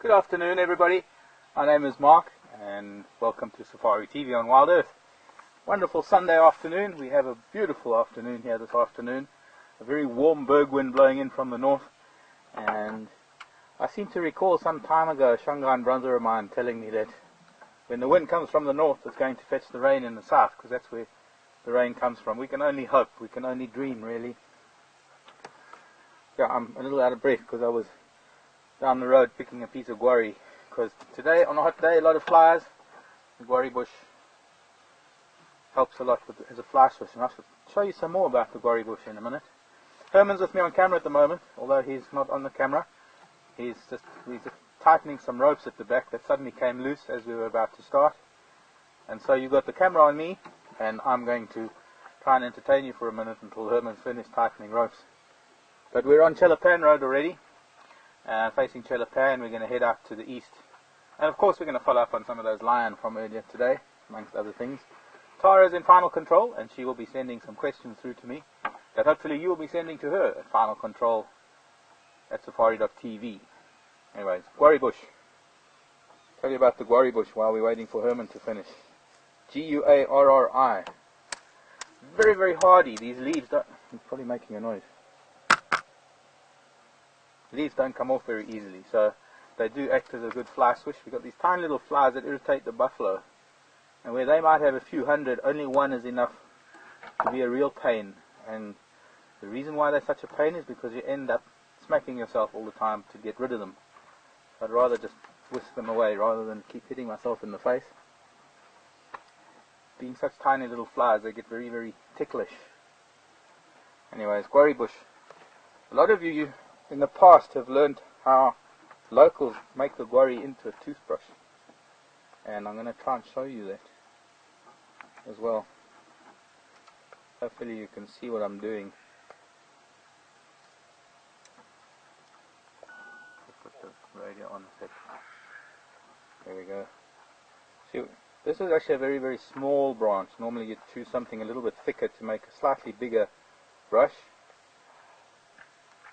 Good afternoon, everybody. My name is Mark, and welcome to Safari TV on Wild Earth. Wonderful Sunday afternoon. We have a beautiful afternoon here this afternoon. A very warm berg wind blowing in from the north, and I seem to recall some time ago a Shanghai brother of mine telling me that when the wind comes from the north, it's going to fetch the rain in the south, because that's where the rain comes from. We can only hope, we can only dream, really. Yeah, I'm a little out of breath because I was down the road picking a piece of guarri, because today, on a hot day, a lot of flies. The guarri bush helps a lot as a fly swish, and I should show you some more about the guarri bush in a minute. Herman's with me on camera at the moment, although he's not on the camera. He's just tightening some ropes at the back that suddenly came loose as we were about to start. And so you've got the camera on me, and I'm going to try and entertain you for a minute until Herman's finished tightening ropes. But we're on Chelapan Road already, facing Chelapan. We're going to head out to the east. And of course we're going to follow up on some of those lion from earlier today, amongst other things. Tara's in final control, and she will be sending some questions through to me that hopefully you will be sending to her at final control at safari.tv. Anyways, guarri bush. Tell you about the guarri bush while we're waiting for Herman to finish. G-U-A-R-R-I. Very, very hardy. These leaves don't... He's probably making a noise. Leaves don't come off very easily, so they do act as a good fly swish. We've got these tiny little flies that irritate the buffalo, and where they might have a few hundred, only one is enough to be a real pain. And the reason why they're such a pain is because you end up smacking yourself all the time to get rid of them. So I'd rather just whisk them away rather than keep hitting myself in the face. Being such tiny little flies, they get very, very ticklish. Anyways, guarri bush. A lot of you in the past have learned how locals make the guarri into a toothbrush, and I'm going to try and show you that as well. Hopefully you can see what I'm doing. Put the radio on a sec. There we go. See, this is actually a very, very small branch. Normally you'd choose something a little bit thicker to make a slightly bigger brush.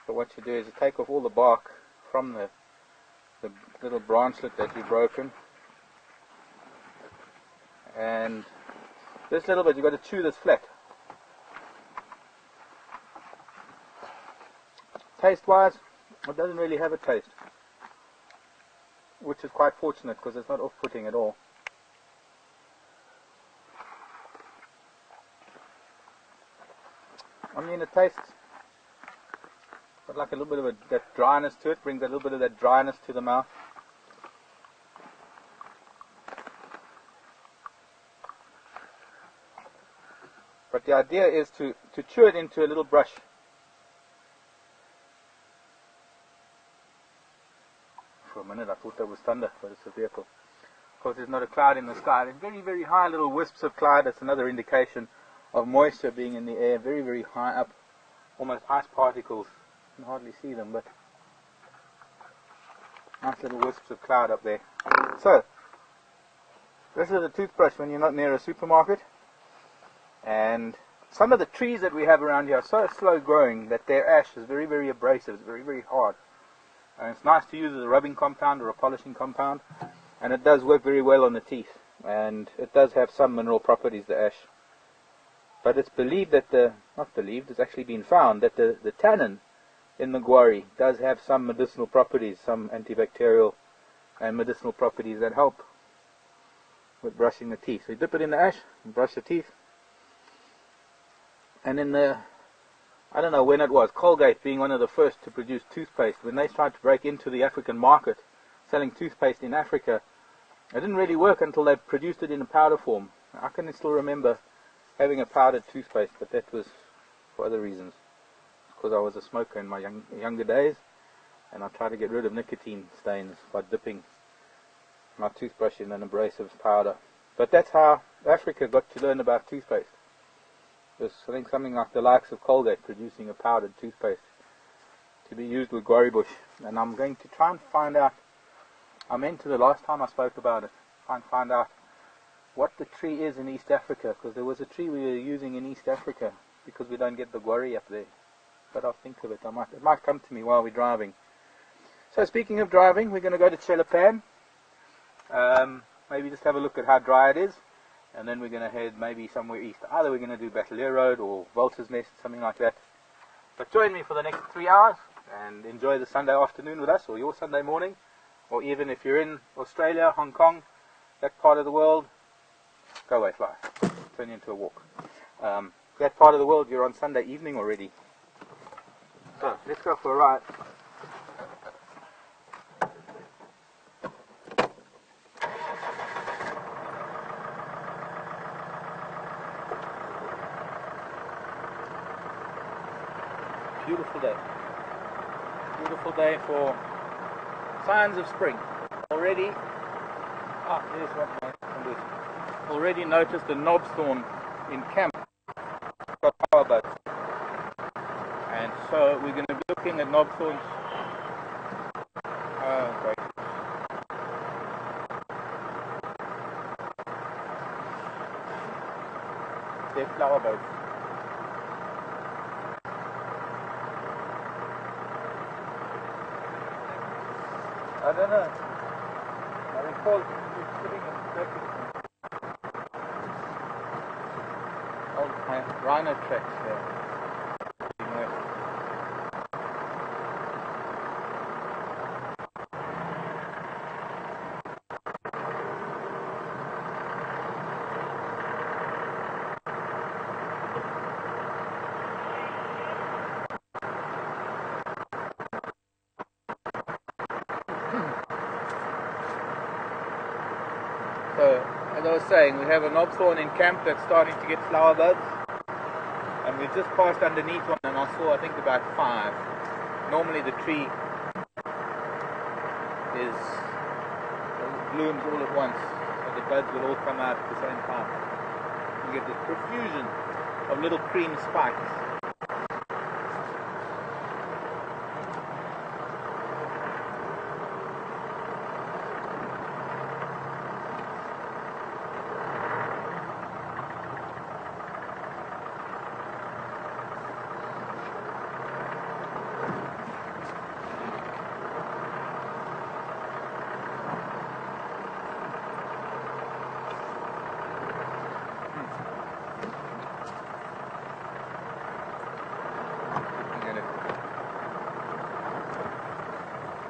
But what you do is you take off all the bark from the little branchlet that you've broken, and this little bit you've got to chew this flat. Taste wise, it doesn't really have a taste, which is quite fortunate because it's not off-putting at all. I mean, it tastes but like a little bit of that dryness to it, brings a little bit of that dryness to the mouth. But the idea is to chew it into a little brush. For a minute I thought that was thunder, but it's a vehicle. Of course there's not a cloud in the sky. There's very, very high little wisps of cloud. That's another indication of moisture being in the air, very, very high up, almost ice particles. You can hardly see them, but nice little wisps of cloud up there. So, this is a toothbrush when you're not near a supermarket, and some of the trees that we have around here are so slow growing that their ash is very, very abrasive. It's very, very hard, and it's nice to use as a rubbing compound or a polishing compound, and it does work very well on the teeth, and it does have some mineral properties, the ash. But it's believed that it's actually been found that the tannin in the guarri does have some medicinal properties, some antibacterial and medicinal properties that help with brushing the teeth. So you dip it in the ash and brush the teeth. And in the, I don't know when it was, Colgate being one of the first to produce toothpaste, when they tried to break into the African market selling toothpaste in Africa, it didn't really work until they produced it in a powder form. I can still remember having a powdered toothpaste, but that was for other reasons. Because I was a smoker in my younger days, and I tried to get rid of nicotine stains by dipping my toothbrush in an abrasive powder. But that's how Africa got to learn about toothpaste. It was, I think, something like the likes of Colgate producing a powdered toothpaste to be used with guarri bush. And I'm going to try and find out, I meant to the last time I spoke about it, try and find out what the tree is in East Africa, because there was a tree we were using in East Africa because we don't get the guarri up there. But I'll think of it. It might come to me while we're driving. So speaking of driving, we're going to go to Chelapan. Maybe just have a look at how dry it is, and then we're going to head maybe somewhere east. Either we're going to do Battalier Road or Vulture's Nest, something like that. But join me for the next 3 hours and enjoy the Sunday afternoon with us, or your Sunday morning, or even if you're in Australia, Hong Kong, that part of the world, go away, fly. Turn you into a walk. That part of the world, you're on Sunday evening already. So let's go for a ride. Beautiful day. Beautiful day for signs of spring. Already, here's what I'm doing. Already noticed a knobthorn in camp. Got power boats. And so we're going to be looking at knobthorns. Oh, great. They're flower boats. I don't know. I recall sitting in traffic. Old rhino tracks there. So, as I was saying, we have a knobthorn in camp that's starting to get flower buds, and we just passed underneath one and I saw, I think, about 5. Normally the tree blooms all at once, so the buds will all come out at the same time. You get this profusion of little cream spikes.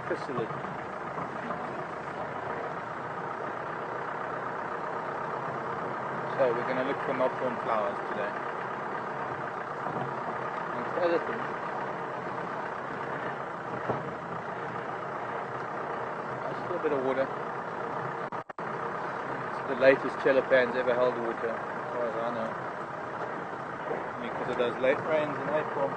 Chrysalid. So we're going to look for knobthorn flowers today. Amongst other things. Still a bit of water. It's the latest Chelapan's ever held water, as far as I know. Because of those late rains in April.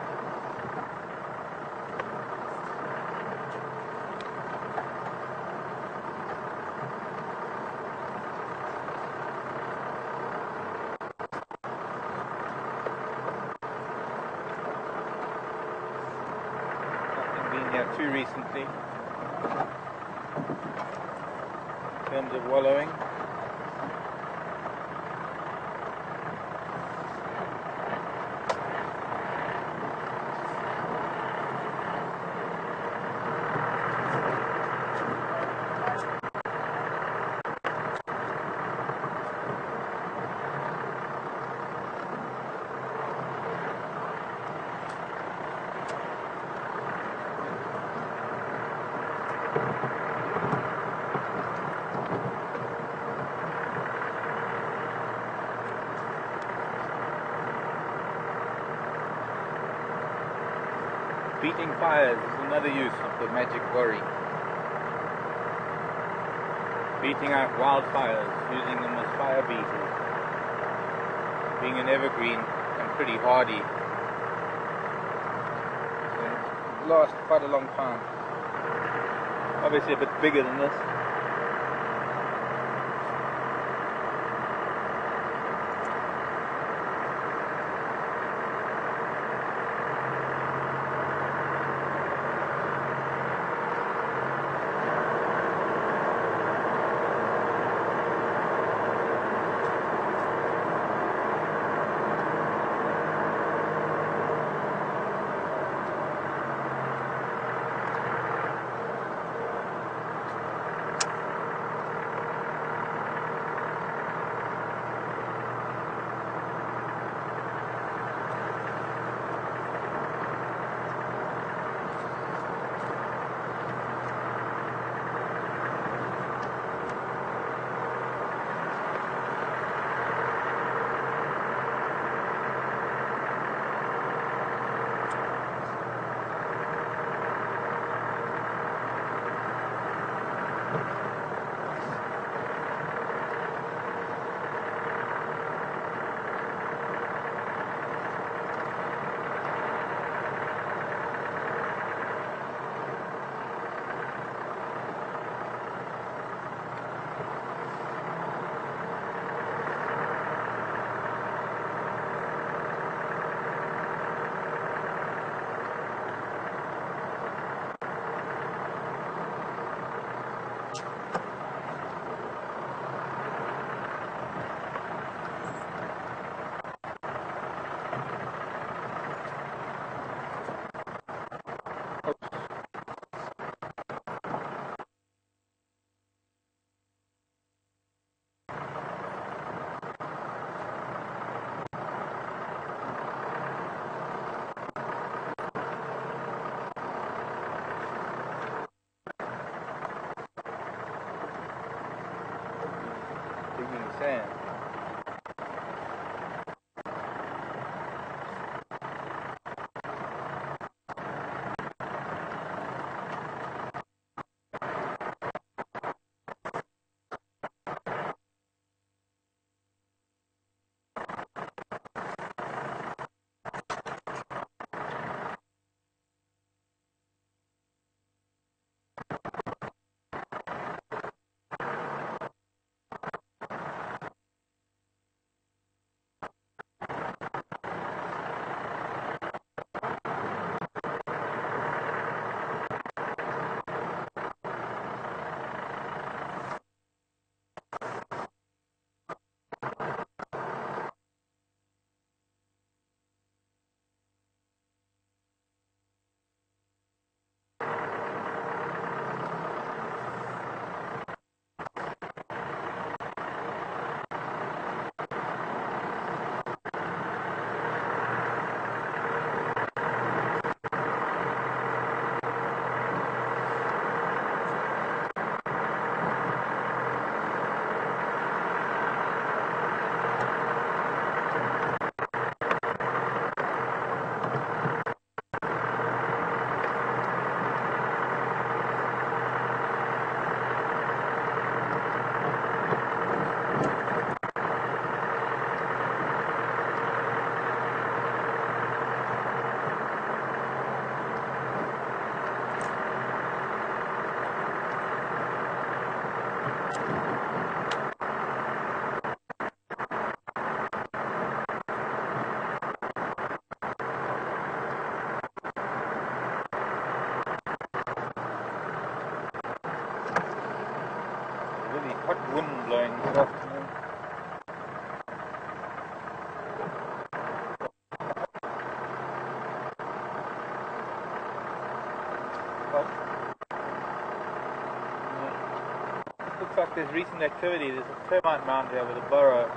Too recently in terms of wallowing. Beating fires is another use of the magic worry. Beating out wildfires, using them as fire beaters. Being an evergreen and pretty hardy. They last quite a long time. Obviously a bit bigger than this. moving sand. Really hot wind blowing this afternoon. Well, looks like there's recent activity. There's a termite mound here with a burrow.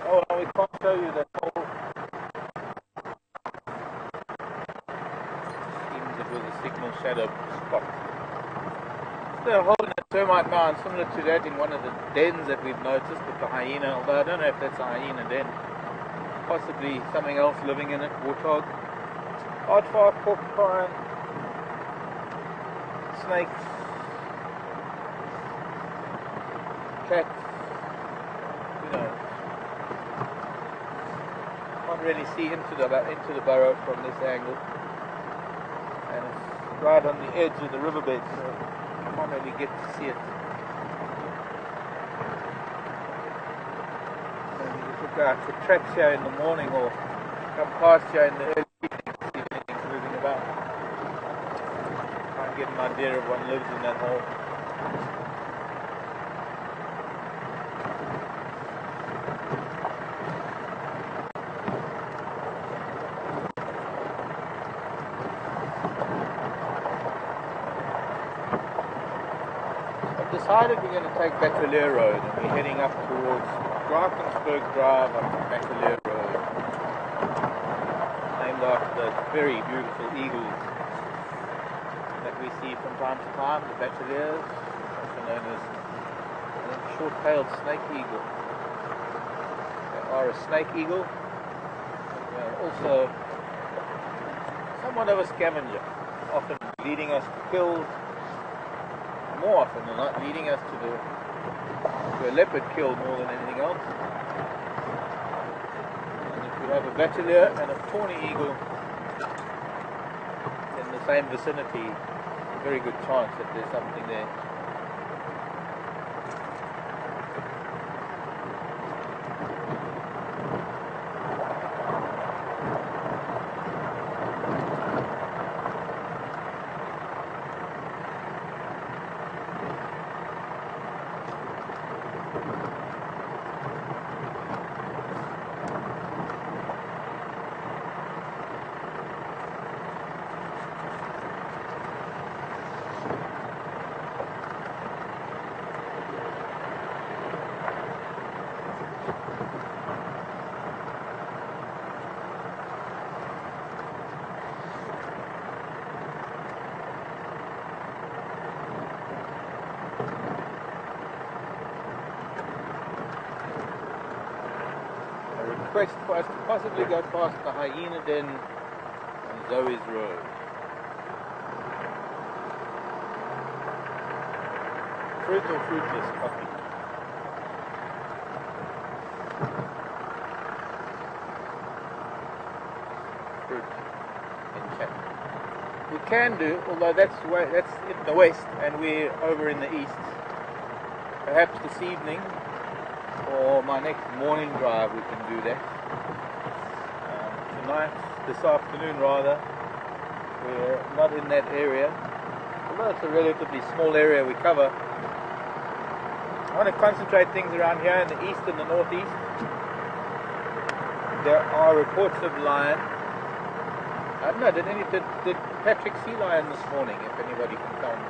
Oh, no, we can't show you that whole. Seems it was a signal shadow spot. They're holding a termite mound similar to that in one of the dens that we've noticed with the hyena, although I don't know if that's a hyena den. Possibly something else living in it, warthog, aardvark, porcupine, snakes, cats, you know. Can't really see into the burrow from this angle, and it's right on the edge of the riverbed, so you can't really get to see it. And you just look out for tracks here in the morning or come past here in the early evening to see if anything's moving about. Try and get an idea of what lives in that hole. Decided we're going to take Battalier Road, and we're heading up towards Drakensberg Drive on Battalier Road, named after the very beautiful eagles that we see from time to time, the Battaliers, also known as the short-tailed snake eagle. They are a snake eagle, but they are also somewhat of a scavenger, often leading us to kill. More often than not, leading us to a leopard kill more than anything else. And if we have a Battalier and a tawny eagle in the same vicinity, a very good chance that there's something there. request for us to possibly go past the hyena den on Zoe's Road. Fruit or fruitless coffee? Fruit in chat. We can do, although that's in the west and we're over in the east. Perhaps this evening or my next morning drive we can do that. Tonight, this afternoon rather, we're not in that area. Although it's a relatively small area we cover. I want to concentrate things around here in the east and the northeast. There are reports of lion. I don't know, did Patrick see lion this morning, if anybody can tell me?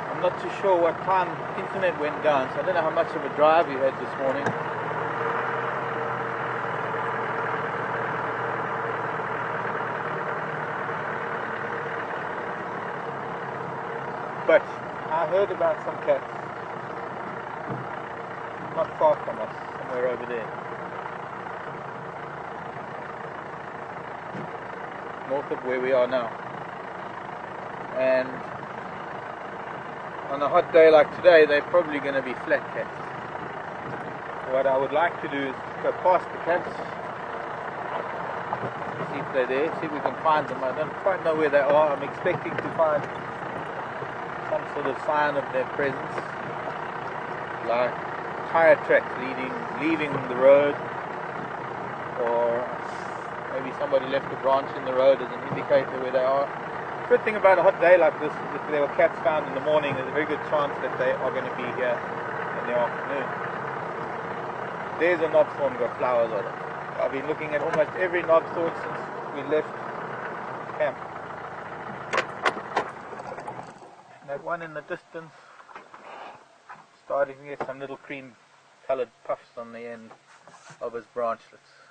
I'm not too sure what time internet went down, so I don't know how much of a drive you had this morning. But I heard about some cats not far from us, somewhere over there, north of where we are now. And on a hot day like today, they're probably going to be flat cats. What I would like to do is go past the cats, see if they're there, see if we can find them. I don't quite know where they are. I'm expecting to find some sort of sign of their presence, like tire tracks leaving the road, or maybe somebody left a branch in the road as an indicator where they are. The good thing about a hot day like this is if there were cats found in the morning, there's a very good chance that they are going to be here in the afternoon. There's a knobthorn got flowers on it. I've been looking at almost every knobthorn since we left camp. That one in the distance starting to get some little cream coloured puffs on the end of his branchlets.